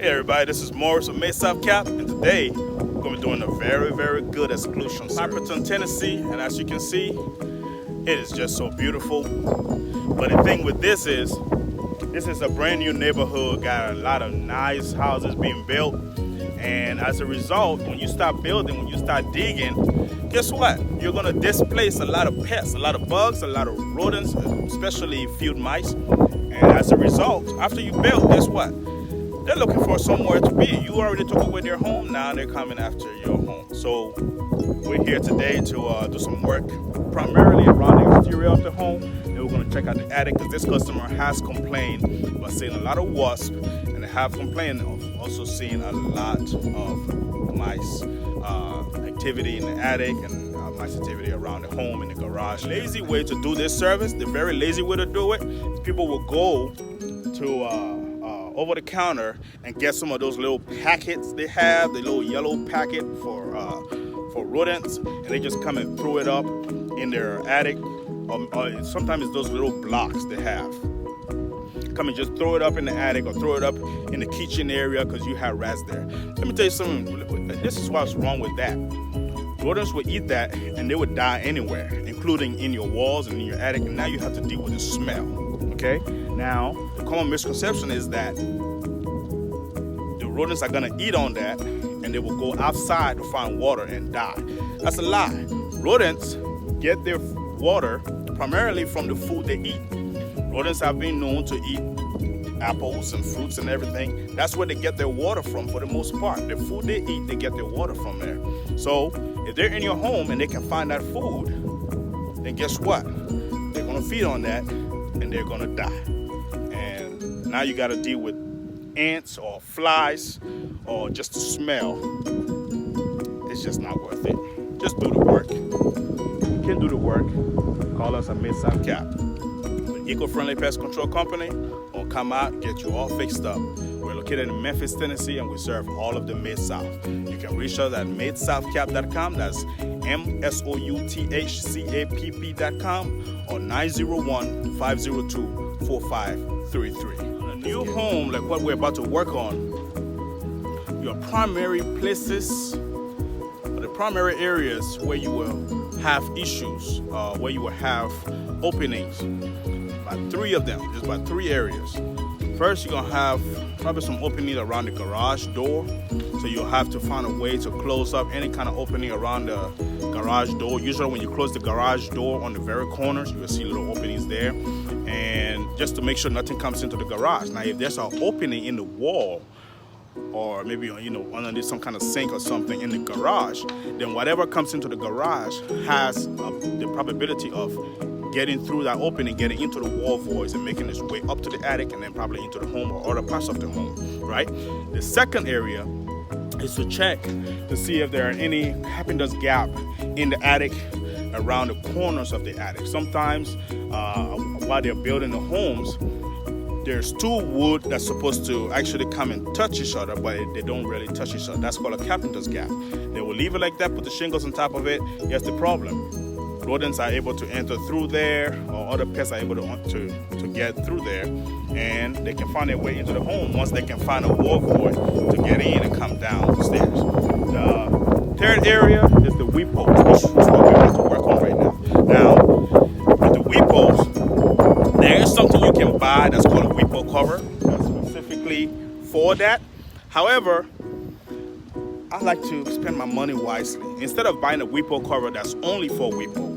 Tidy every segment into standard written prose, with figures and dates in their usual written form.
Hey everybody, this is Morris of MidSouthCAPP, and today we're going to be doing a very, very good exclusion service. Tennessee, and as you can see, it is just so beautiful. But the thing with this is a brand new neighborhood, got a lot of nice houses being built, and as a result, when you start building, when you start digging, guess what? You're going to displace a lot of pests, a lot of bugs, a lot of rodents, especially field mice. And as a result, after you build, guess what? They're looking for somewhere to be. You already took away their home, now they're coming after your home. So we're here today to do some work, primarily around the exterior of the home. And we're going to check out the attic because this customer has complained about seeing a lot of wasps, and they have complained of also seeing a lot of mice activity in the attic and mice activity around the home and the garage. Lazy way to do this service, the very lazy way to do it, is people will go to over the counter and get some of those little packets they have, the little yellow packet for rodents, and they just come and throw it up in their attic. Or sometimes it's those little blocks they have. Come and just throw it up in the attic or throw it up in the kitchen area because you have rats there. Let me tell you something. This is what's wrong with that. Rodents would eat that and they would die anywhere, including in your walls and in your attic, and now you have to deal with the smell. Okay? Now, the common misconception is that the rodents are gonna eat on that and they will go outside to find water and die. That's a lie. Rodents get their water primarily from the food they eat. Rodents have been known to eat apples and fruits and everything. That's where they get their water from for the most part. The food they eat, they get their water from there. So if they're in your home and they can find that food, then guess what? They're gonna feed on that and they're gonna die. And now you gotta deal with ants or flies or just the smell. It's just not worth it. Just do the work. If you can do the work, call us at MidSouthCAPP. Eco-friendly pest control company, or come out, get you all fixed up. We're located in Memphis, Tennessee, and we serve all of the Mid-South. You can reach us at MidSouthCAPP.com, that's MSouthCAPP.com, or 901-502-4533. On a new home like what we're about to work on, your primary places, or the primary areas where you will have issues, where you will have openings, about three of them. There's about three areas. First, you're gonna have probably some opening around the garage door. So you'll have to find a way to close up any kind of opening around the garage door. Usually when you close the garage door on the very corners, you will see little openings there. And just to make sure nothing comes into the garage. Now, if there's an opening in the wall, or maybe underneath some kind of sink or something in the garage, then whatever comes into the garage has the probability of getting through that opening, getting into the wall voids and making its way up to the attic and then probably into the home or other parts of the home, right? The second area is to check to see if there are any carpenter's gap in the attic around the corners of the attic. Sometimes while they're building the homes, there's two wood that's supposed to actually come and touch each other, but they don't really touch each other. That's called a carpenter's gap. They will leave it like that, put the shingles on top of it. Here's the problem. Rodents are able to enter through there, or other pests are able to get through there, and they can find their way into the home once they can find a wall void to get in and come down the stairs. The third area is the weep holes, which is what we want to work on right now. Now, with the weep holes, there is something you can buy that's called a weep hole cover that's specifically for that. However, I like to spend my money wisely. Instead of buying a weep hole cover that's only for weep hole,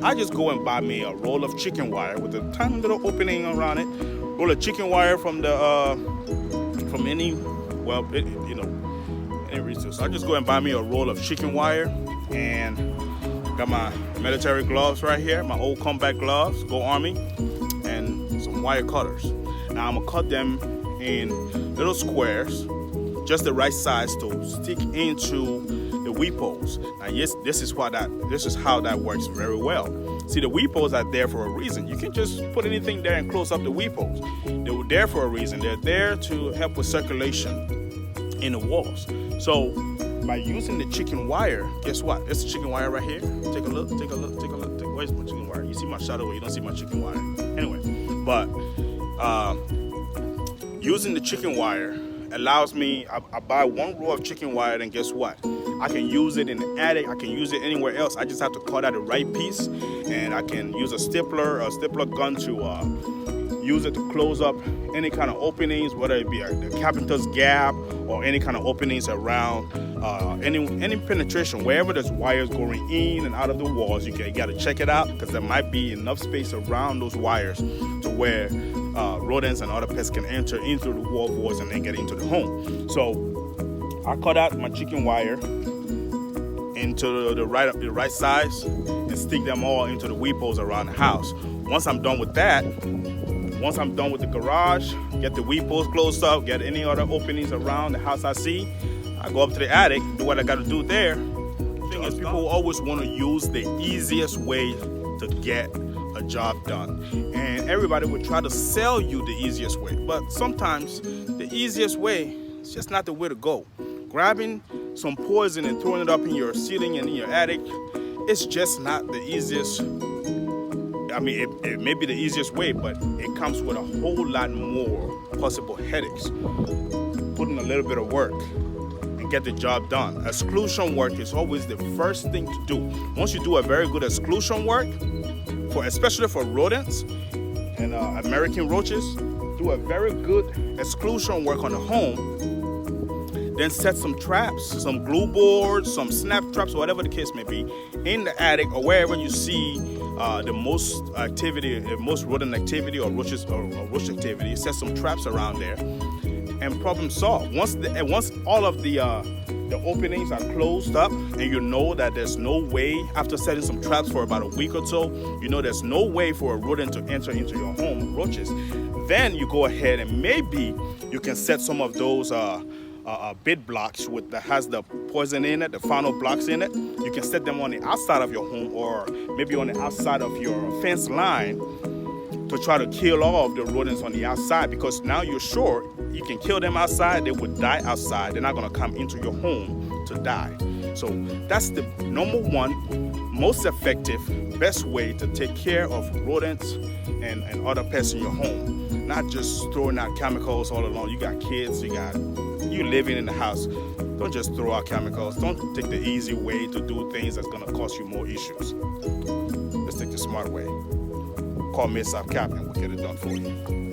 I just go and buy me a roll of chicken wire with a tiny little opening around it. Roll of chicken wire from any resource. I just go and buy me a roll of chicken wire, and got my military gloves right here, my old combat gloves, Go Army, and some wire cutters. Now I'm gonna cut them in little squares, just the right size to stick into the weep holes. Now, yes, this is how that works very well. See, the weep holes are there for a reason. You can just put anything there and close up the weep holes. They were there for a reason. They're there to help with circulation in the walls. So by using the chicken wire, guess what? It's the chicken wire right here. Take a look. Where's my chicken wire? You see my shadow, you don't see my chicken wire. Anyway, but using the chicken wire allows me, I buy one roll of chicken wire, and guess what? I can use it in the attic, I can use it anywhere else. I just have to cut out the right piece, and I can use a stapler gun to use it to close up any kind of openings, whether it be the carpenter's gap or any kind of openings around any penetration, wherever there's wires going in and out of the walls. You got to check it out, because there might be enough space around those wires to where rodents and other pests can enter into the wall voids and then get into the home. So I cut out my chicken wire into the right size and stick them all into the weep holes around the house. Once I'm done with that, once I'm done with the garage, get the weep holes closed up, get any other openings around the house I see, I go up to the attic, do what I got to do there. The thing is, people always want to use the easiest way to get a job done, and everybody would try to sell you the easiest way, but sometimes the easiest way is just not the way to go. Grabbing some poison and throwing it up in your ceiling and in your attic, it's just not the easiest. I mean, it may be the easiest way, but it comes with a whole lot more possible headaches. Put in a little bit of work and get the job done. Exclusion work is always the first thing to do. Once you do a very good exclusion work, especially for rodents and American roaches, do a very good exclusion work on the home, then set some traps, some glue boards, some snap traps, whatever the case may be, in the attic or wherever you see the most activity, the most rodent activity or roach activity. Set some traps around there and problem solved. Once all of the openings are closed up and you know that there's no way, after setting some traps for about a week or so, you know there's no way for a rodent to enter into your home, roaches, then you go ahead and maybe you can set some of those bid blocks that has the poison in it, the final blocks in it. You can set them on the outside of your home or maybe on the outside of your fence line to try to kill all of the rodents on the outside, because now you're sure you can kill them outside, they would die outside, they're not going to come into your home to die. So that's the number one most effective, best way to take care of rodents and other pests in your home. Not just throwing out chemicals all along. You got kids, you living in the house. Don't just throw out chemicals. Don't take the easy way to do things that's going to cause you more issues. Let's take the smart way. Call MidSouthCAPP and we'll get it done for you.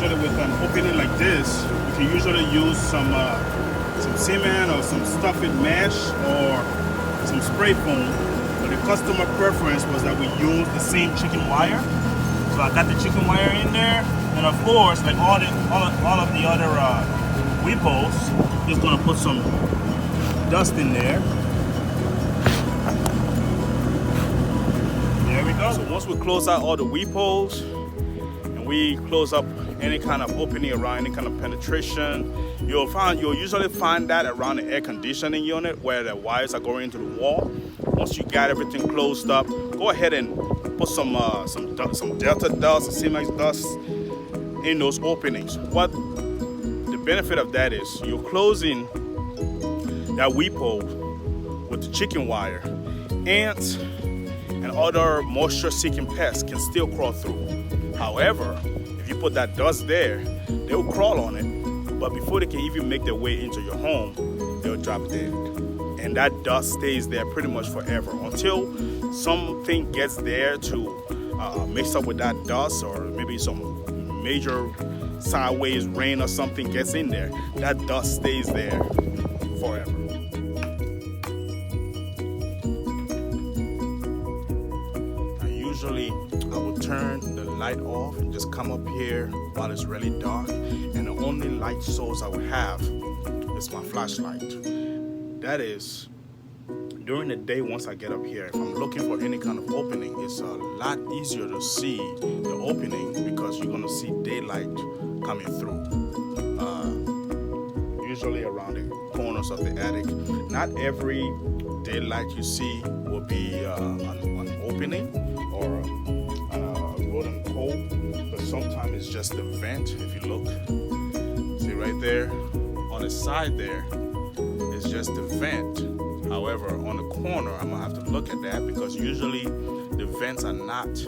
With an opening like this, you can usually use some cement or some stuffed mesh or some spray foam. But the customer preference was that we use the same chicken wire. So I got the chicken wire in there, and of course, like all of the other weep holes, just gonna put some dust in there. There we go. So once we close out all the weep holes, and we close up any kind of opening around, any kind of penetration, you'll usually find that around the air conditioning unit where the wires are going into the wall. Once you got everything closed up, go ahead and put some Delta dust, some Cemex dust in those openings. What the benefit of that is, you're closing that weep hole with the chicken wire. Ants and other moisture-seeking pests can still crawl through. However, if you put that dust there, they'll crawl on it, but before they can even make their way into your home, they'll drop dead. And that dust stays there pretty much forever until something gets there to mix up with that dust, or maybe some major sideways rain or something gets in there. That dust stays there forever. Usually I will turn the light off and just come up here while it's really dark, and the only light source I will have is my flashlight. That is, during the day, once I get up here, if I'm looking for any kind of opening, it's a lot easier to see the opening because you're gonna see daylight coming through. Usually around the corners of the attic. Not every daylight you see will be an opening or a rodent hole, but sometimes it's just the vent. If you look, see right there on the side there, it's just the vent. However, on the corner, I'm gonna have to look at that because usually the vents are not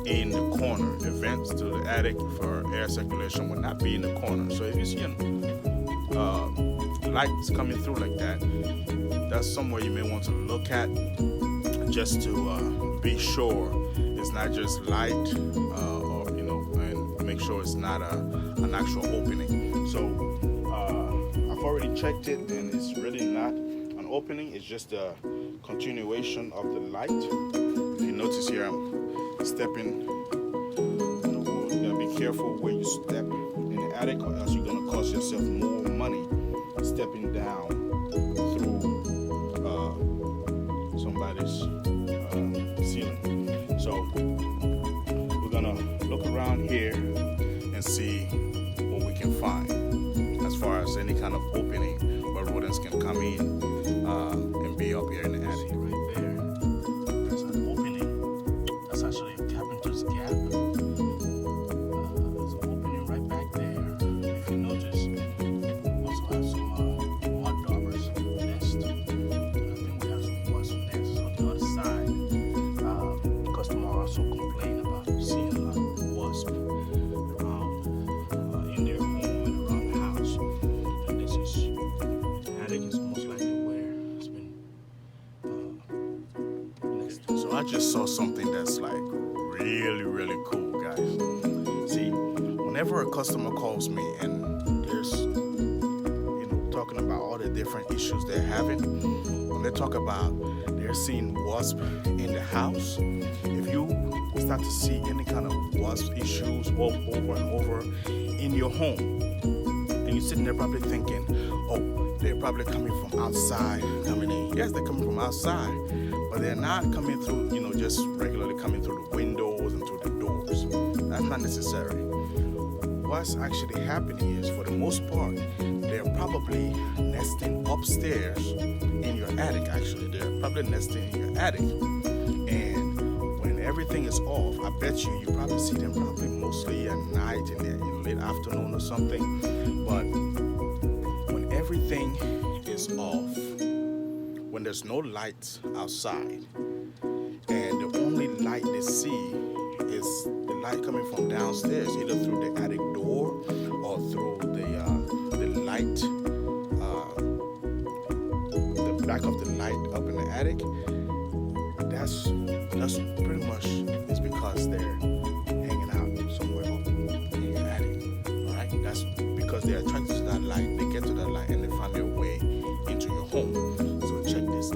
in the corner. The vents to the attic for air circulation will not be in the corner. So if you see lights coming through like that, that's somewhere you may want to look at just to be sure it's not just light, or and make sure it's not an actual opening. So I've already checked it, and it's really not an opening. It's just a continuation of the light. If you notice here, I'm stepping. You gotta be careful where you step in the attic, or else you're gonna cost yourself more money stepping down through somebody's ceiling. So we're gonna look around here and see what we can find as far as any kind of opening where rodents can come in and be up here in the attic. Right there, there's an opening. That's actually a carpenter's gap. There's an opening right back there. If you notice, also have some mud daubers nest. I think we have some wasp nests on the other side. Customers also complain about seeing a lot of wasp around in their home and around the house. And this is, the attic is most likely where it's been next to. So I just saw something that's like really, really cool, guys. See, whenever a customer calls me and there's, talking about all the different issues they're having, when they talk about they're seeing wasp in the house, if you start to see any kind of wasp issues over and over in your home, and you're sitting there probably thinking, oh, they're probably coming from outside, coming in. Yes, they're coming from outside, but they're not coming through, just regularly coming through the windows and through the doors. That's not necessary. What's actually happening is, for the most part, they're probably nesting upstairs in your attic. Actually, they're probably nesting in your attic. And when everything is off, I bet you probably see them probably mostly at night in the late afternoon or something. But when everything is off, when there's no lights outside, and the only light they see is the light coming from downstairs, either through the attic door or through the light, the back of the light up in the attic. That's pretty much is because they're hanging out somewhere up in your attic. All right, that's because they're attracted to that light. They get to that light and they find their way into your home. So check this.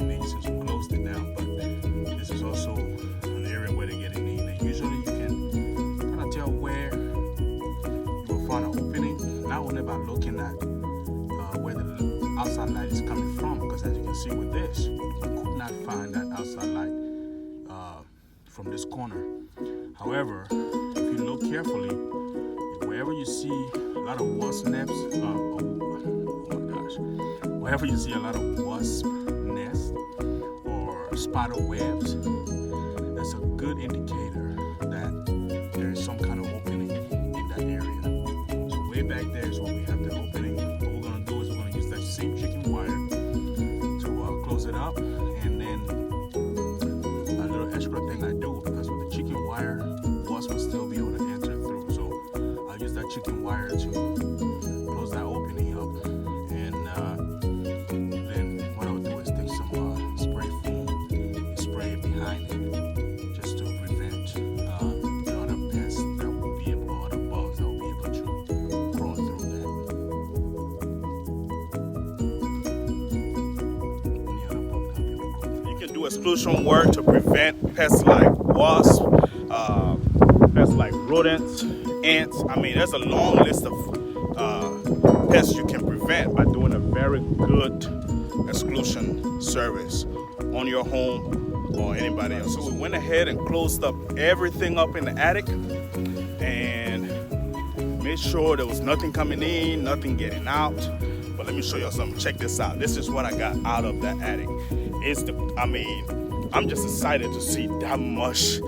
getting in since we closed it down. But this is also an area where they're getting in. And usually you can kind of tell where you will find an opening, not only by looking at where the outside light is coming from, because as you can see with this, you could not find that outside light from this corner. However, if you look carefully, wherever you see a lot of wasp nests, wherever you see a lot of wasp nests or spider webs, that's a good indicator that there is some kind of opening in that area. So way back there is where we have the opening. What we're going to do is we're going to use that same chicken wire to close it up, and then a little extra thing I do, because with the chicken wire, wasps will still be able to enter through. So I'll use that chicken wire to close that opening up, and then what I'll do is take some spray foam and spray it behind it, just to prevent the other pests that will be able, or other bugs that will be able to crawl through that. You can do exclusion work to prevent pests like wasps, pests like rodents, ants. I mean, there's a long list of pests you can prevent by doing a very good exclusion service on your home or anybody else. So we went ahead and closed up everything up in the attic and made sure there was nothing coming in, nothing getting out. But let me show y'all something. Check this out. This is what I got out of that attic. I'm just excited to see that much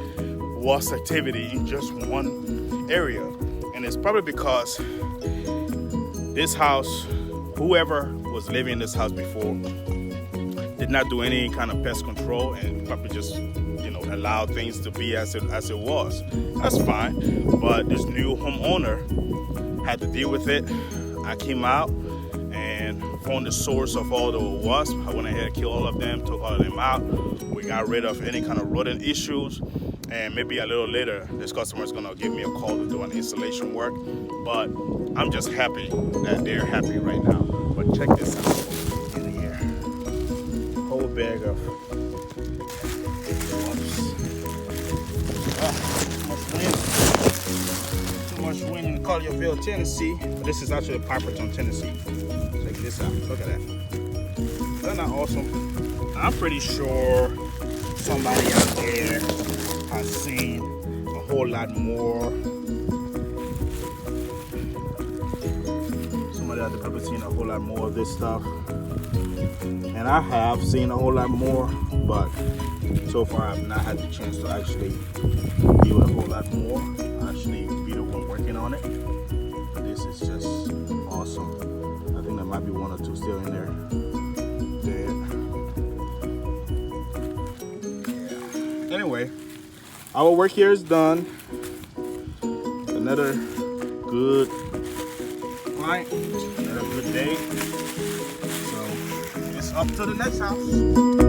wasp activity in just one area. And it's probably because this house, whoever was living in this house before, did not do any kind of pest control and probably just, allowed things to be as it was. That's fine. But this new homeowner had to deal with it. I came out and found the source of all the wasps. I went ahead and killed all of them, took all of them out. We got rid of any kind of rodent issues. And maybe a little later, this customer is gonna give me a call to do an installation work. But I'm just happy that they're happy right now. But check this out. In here, whole bag of too much wind in Collierville, Tennessee. But this is actually Piperton, Tennessee. Check this out. Look at that. Isn't that awesome? I'm pretty sure somebody out there has seen a whole lot more. Somebody out there probably seen a whole lot more of this stuff. And I have seen a whole lot more, but so far I've not had the chance to actually do a whole lot more. Actually be the one working on it. This is just awesome. I think there might be one or two still in there. Yeah. Anyway, our work here is done. Another good client, another good day. So it's up to the next house.